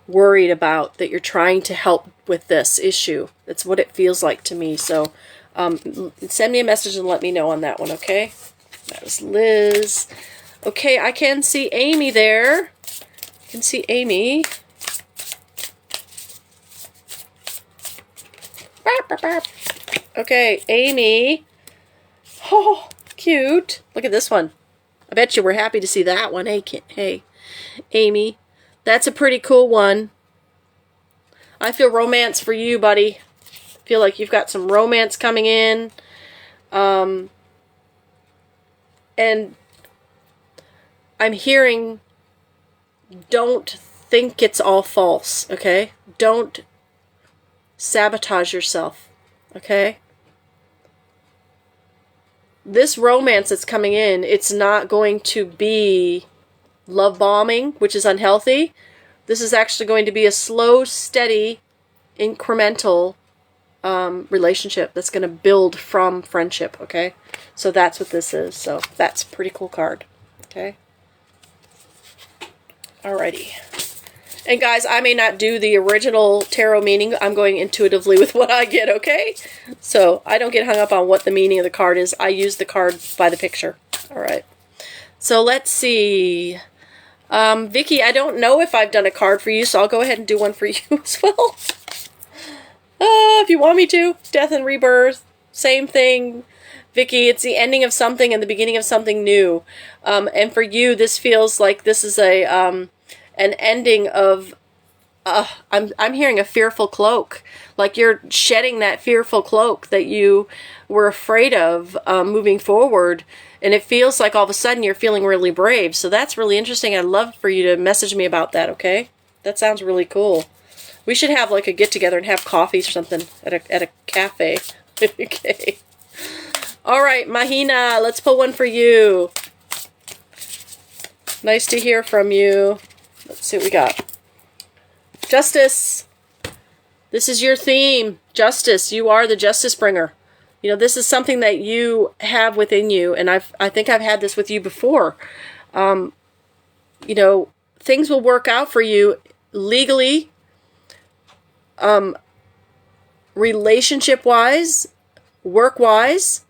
worried about, that you're trying to help with this issue. That's what it feels like to me. So send me a message and let me know on that one, okay? That was Liz. Okay, I can see Amy there. I can see Amy. Burp, burp, burp. Okay, Amy. Oh, cute. Look at this one. I bet you were happy to see that one. Hey, Amy. That's a pretty cool one. I feel romance for you, buddy. I feel like you've got some romance coming in. And I'm hearing, don't think it's all false, okay? Don't sabotage yourself, okay? This romance that's coming in, it's not going to be love bombing, which is unhealthy. This is actually going to be a slow, steady, incremental relationship that's going to build from friendship, okay? So that's what this is. So that's a pretty cool card, okay? Alrighty. And guys, I may not do the original tarot meaning. I'm going intuitively with what I get, okay? So I don't get hung up on what the meaning of the card is. I use the card by the picture. All right. So let's see. Vicky, I don't know if I've done a card for you, so I'll go ahead and do one for you as well. If you want me to. Death and rebirth. Same thing. Vicky, it's the ending of something and the beginning of something new. And for you, this feels like this is a... an ending of, I'm hearing a fearful cloak. Like you're shedding that fearful cloak that you were afraid of moving forward. And it feels like all of a sudden you're feeling really brave. So that's really interesting. I'd love for you to message me about that, okay? That sounds really cool. We should have like a get-together and have coffee or something at a cafe. Okay. All right, Mahina, let's pull one for you. Nice to hear from you. Let's see what we got. Justice. This is your theme. Justice. You are the justice bringer. You know, this is something that you have within you, and I think I've had this with you before. You know, things will work out for you legally, relationship-wise, work-wise.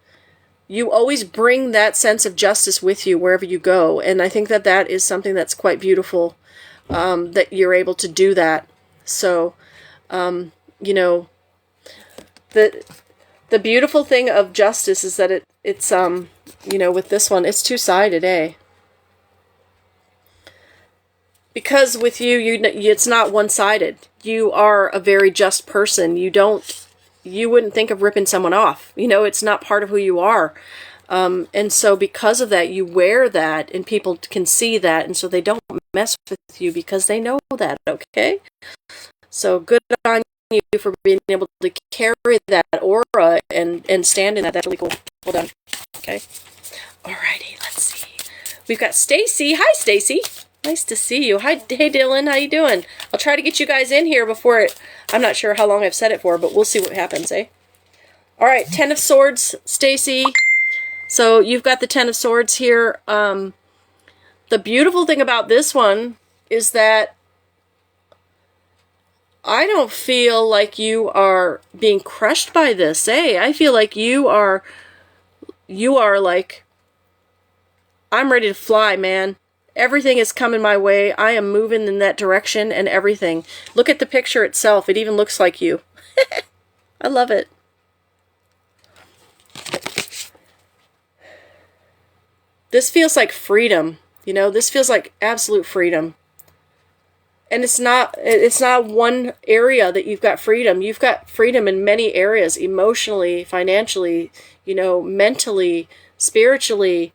You always bring that sense of justice with you wherever you go, and I think that that is something that's quite beautiful. That you're able to do that. So, you know, the beautiful thing of justice is that it's you know, with this one, it's two-sided, eh? Because with you, it's not one-sided. You are a very just person. You wouldn't think of ripping someone off. You know, it's not part of who you are. And so because of that, you wear that and people can see that. And so they don't mess with you because they know that, okay? So good on you for being able to carry that aura and stand in that. That's really cool. Well done. Okay. Alrighty, let's see. We've got Stacy. Hi, Stacy. Nice to see you. Hi, hey, Dylan. How you doing? I'll try to get you guys in here before it... I'm not sure how long I've set it for, but we'll see what happens, eh? Alright, Ten of Swords, Stacy. So you've got the Ten of Swords here. The beautiful thing about this one is that I don't feel like you are being crushed by this. Hey, I feel like you are like, I'm ready to fly, man. Everything is coming my way. I am moving in that direction and everything. Look at the picture itself. It even looks like you. I love it. This feels like freedom. You know, this feels like absolute freedom. And it's not one area that you've got freedom. You've got freedom in many areas, emotionally, financially, you know, mentally, spiritually,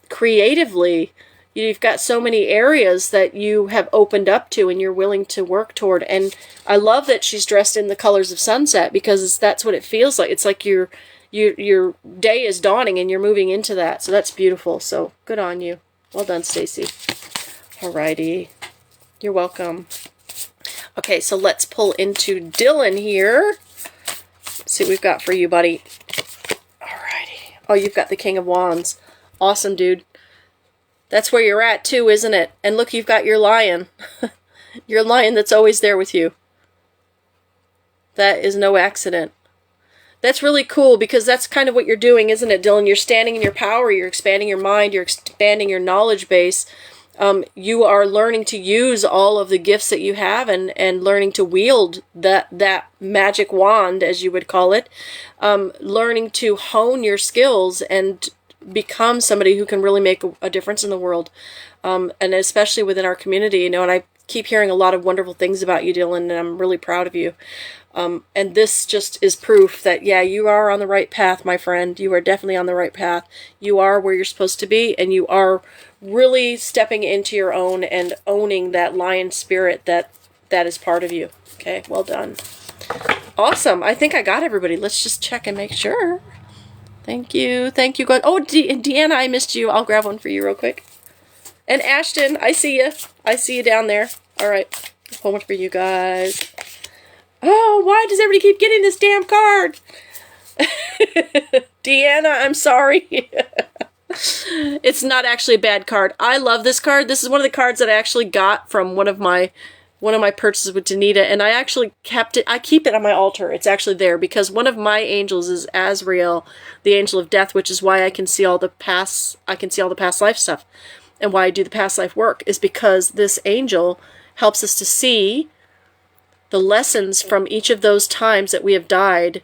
creatively. You've got so many areas that you have opened up to and you're willing to work toward. And I love that she's dressed in the colors of sunset, because that's what it feels like. It's like your day is dawning and you're moving into that. So that's beautiful. So good on you. Well done, Stacy. Alrighty. You're welcome. Okay, so let's pull into Dylan here. Let's see what we've got for you, buddy. Alrighty. Oh, you've got the King of Wands. Awesome, dude. That's where you're at, too, isn't it? And look, you've got your lion. Your lion that's always there with you. That is no accident. That's really cool, because that's kind of what you're doing, isn't it, Dylan? You're standing in your power. You're expanding your mind. You're expanding your knowledge base. You are learning to use all of the gifts that you have, and learning to wield that magic wand, as you would call it. Learning to hone your skills and become somebody who can really make a difference in the world, and especially within our community. You know, and I keep hearing a lot of wonderful things about you, Dylan, and I'm really proud of you. And this just is proof that, yeah, you are on the right path, my friend. You are definitely on the right path. You are where you're supposed to be, and you are really stepping into your own and owning that lion spirit that is part of you. Okay, well done. Awesome. I think I got everybody. Let's just check and make sure. Thank you. Thank you. God. Oh, Deanna, I missed you. I'll grab one for you real quick. And Ashton, I see you. I see you down there. All right. Pull one for you guys. Oh, why does everybody keep getting this damn card? Deanna, I'm sorry. It's not actually a bad card. I love this card. This is one of the cards that I actually got from one of my purchases with Denita, and I actually kept it. I keep it on my altar. It's actually there because one of my angels is Azrael, the angel of death, which is why I can see all the past. I can see all the past life stuff, and why I do the past life work is because this angel helps us to see the lessons from each of those times that we have died,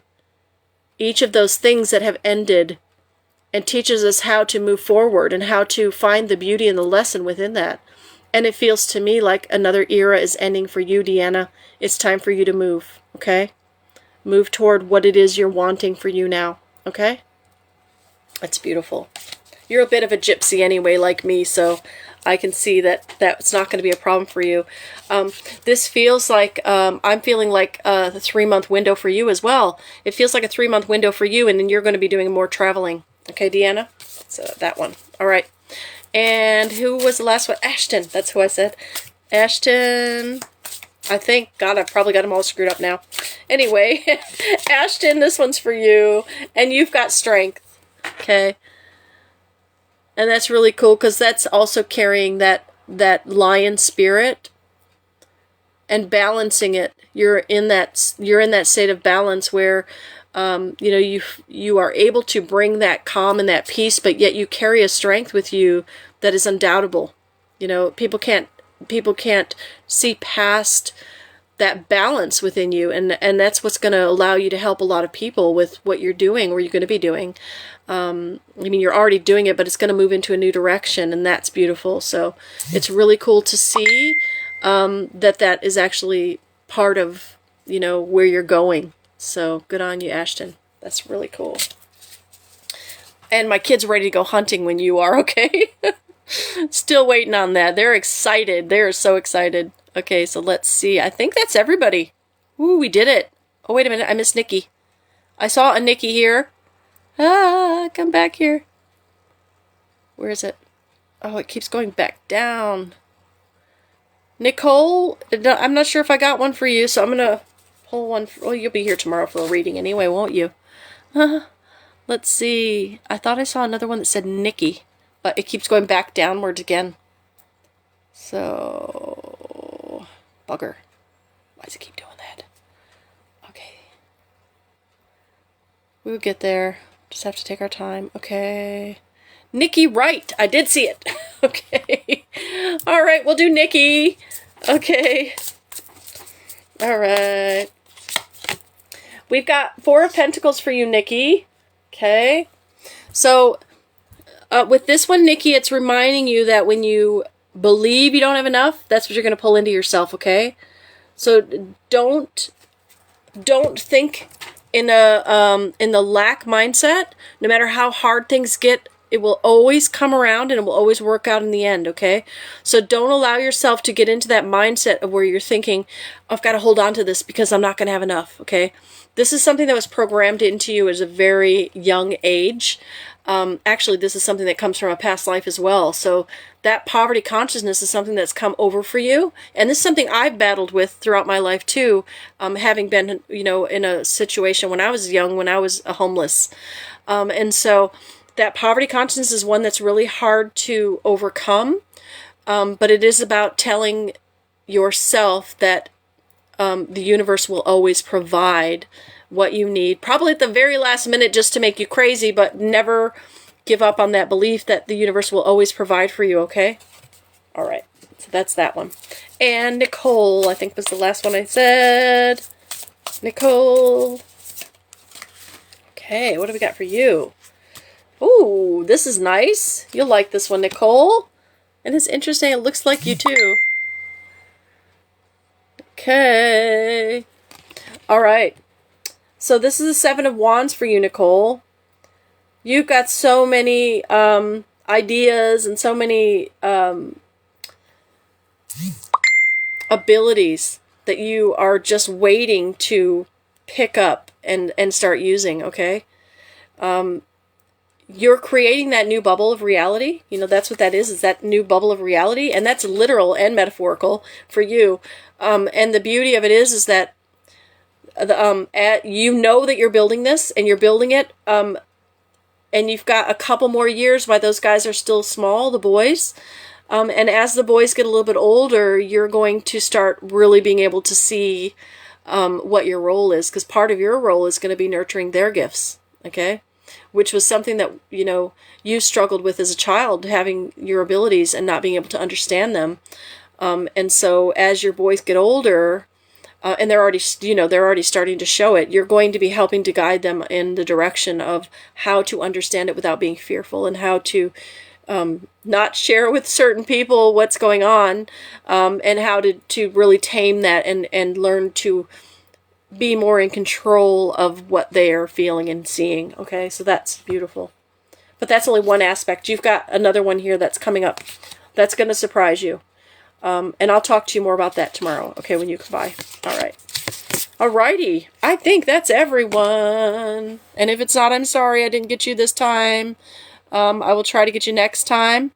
each of those things that have ended, and teaches us how to move forward and how to find the beauty and the lesson within that. And it feels to me like another era is ending for you, Deanna. It's time for you to move, okay? Move toward what it is you're wanting for you now, okay? That's beautiful. You're a bit of a gypsy anyway, like me, so I can see that that's not going to be a problem for you. This feels like, I'm feeling like the 3-month window for you as well. It feels like a 3-month window for you, and then you're going to be doing more traveling. Okay, Deanna? So that one. All right. And who was the last one? Ashton. That's who I said. Ashton. I think, God, I've probably got them all screwed up now. Anyway, Ashton, this one's for you. And you've got strength. Okay. And that's really cool because that's also carrying that lion spirit and balancing it. You're in that state of balance where you are able to bring that calm and that peace, but yet you carry a strength with you that is undoubtable. You know, people can't see past that balance within you, and that's what's going to allow you to help a lot of people with what you're doing or you're going to be doing. I mean, you're already doing it, but it's going to move into a new direction, and that's beautiful. So it's really cool to see that is actually part of, where you're going. So good on you, Ashton. That's really cool. And my kid's ready to go hunting when you are, okay? Still waiting on that. They're excited. They're so excited. Okay, so let's see. I think that's everybody. Ooh, we did it. Oh, wait a minute. I missed Nikki. I saw a Nikki here. Come back here. Where is it? Oh, it keeps going back down. Nicole, I'm not sure if I got one for you, so I'm going to pull one. Oh, you'll be here tomorrow for a reading anyway, won't you? Let's see. I thought I saw another one that said Nikki, but it keeps going back downwards again. So, bugger. Why does it keep doing that? Okay. We'll get there. Just have to take our time. Okay. Nikki Wright. I did see it. Okay. All right, we'll do Nikki. Okay. All right. We've got 4 of Pentacles for you, Nikki. Okay. So, with this one, Nikki, it's reminding you that when you believe you don't have enough, that's what you're going to pull into yourself, okay? So don't think in the lack mindset. No matter how hard things get, it will always come around and it will always work out in the end, okay? So don't allow yourself to get into that mindset of where you're thinking, I've got to hold on to this because I'm not going to have enough, okay? This is something that was programmed into you at a very young age. Actually, this is something that comes from a past life as well. So that poverty consciousness is something that's come over for you. And this is something I've battled with throughout my life too, having been, you know, in a situation when I was young, when I was homeless. And so that poverty consciousness is one that's really hard to overcome. But it is about telling yourself that the universe will always provide what you need, probably at the very last minute just to make you crazy, but never give up on that belief that the universe will always provide for you, okay? All right, so that's that one. And Nicole, I think was the last one I said. Nicole. Okay, what do we got for you? Ooh, this is nice. You'll like this one, Nicole. And it's interesting, it looks like you too. Okay. All right. So this is the 7 of Wands for you, Nicole. You've got so many ideas and so many abilities that you are just waiting to pick up and start using, okay? You're creating that new bubble of reality. You know, that's what that is that new bubble of reality. And that's literal and metaphorical for you. And the beauty of it is that you know that you're building this and you're building it. And you've got a couple more years while those guys are still small, the boys. And as the boys get a little bit older, you're going to start really being able to see what your role is. Because part of your role is going to be nurturing their gifts. Okay? Which was something that, you know, you struggled with as a child, having your abilities and not being able to understand them. And so as your boys get older, and they're already, you know, they're already starting to show it, you're going to be helping to guide them in the direction of how to understand it without being fearful and how to not share with certain people what's going on, and how to really tame that and learn to be more in control of what they are feeling and seeing. Okay, so that's beautiful. But that's only one aspect. You've got another one here that's coming up that's going to surprise you. And I'll talk to you more about that tomorrow, okay, when you come by. All right. Alrighty. I think that's everyone. And if it's not, I'm sorry I didn't get you this time. I will try to get you next time.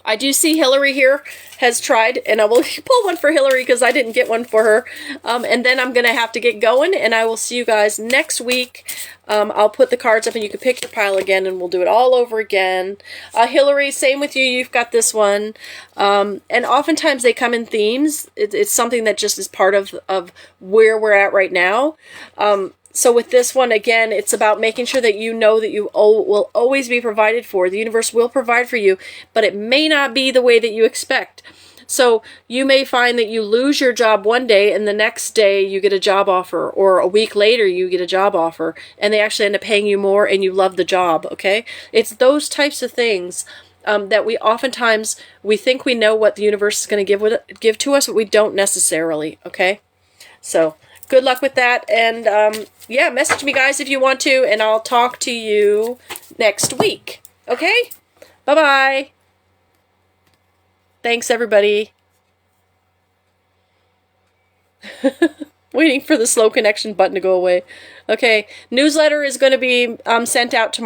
I do see Hillary here has tried, and I will pull one for Hillary because I didn't get one for her. And then I'm going to have to get going, and I will see you guys next week. I'll put the cards up, and you can pick your pile again, and we'll do it all over again. Hillary, same with you. You've got this one. And oftentimes they come in themes. It's something that just is part of where we're at right now. So with this one, again, it's about making sure that you know that you will always be provided for. The universe will provide for you, but it may not be the way that you expect. So you may find that you lose your job one day and the next day you get a job offer, or a week later you get a job offer and they actually end up paying you more and you love the job, okay? It's those types of things that we oftentimes, we think we know what the universe is going to give to us, but we don't necessarily, okay? So good luck with that, and yeah, message me, guys, if you want to, and I'll talk to you next week. Okay? Bye-bye. Thanks, everybody. Waiting for the slow connection button to go away. Okay, newsletter is going to be sent out tomorrow.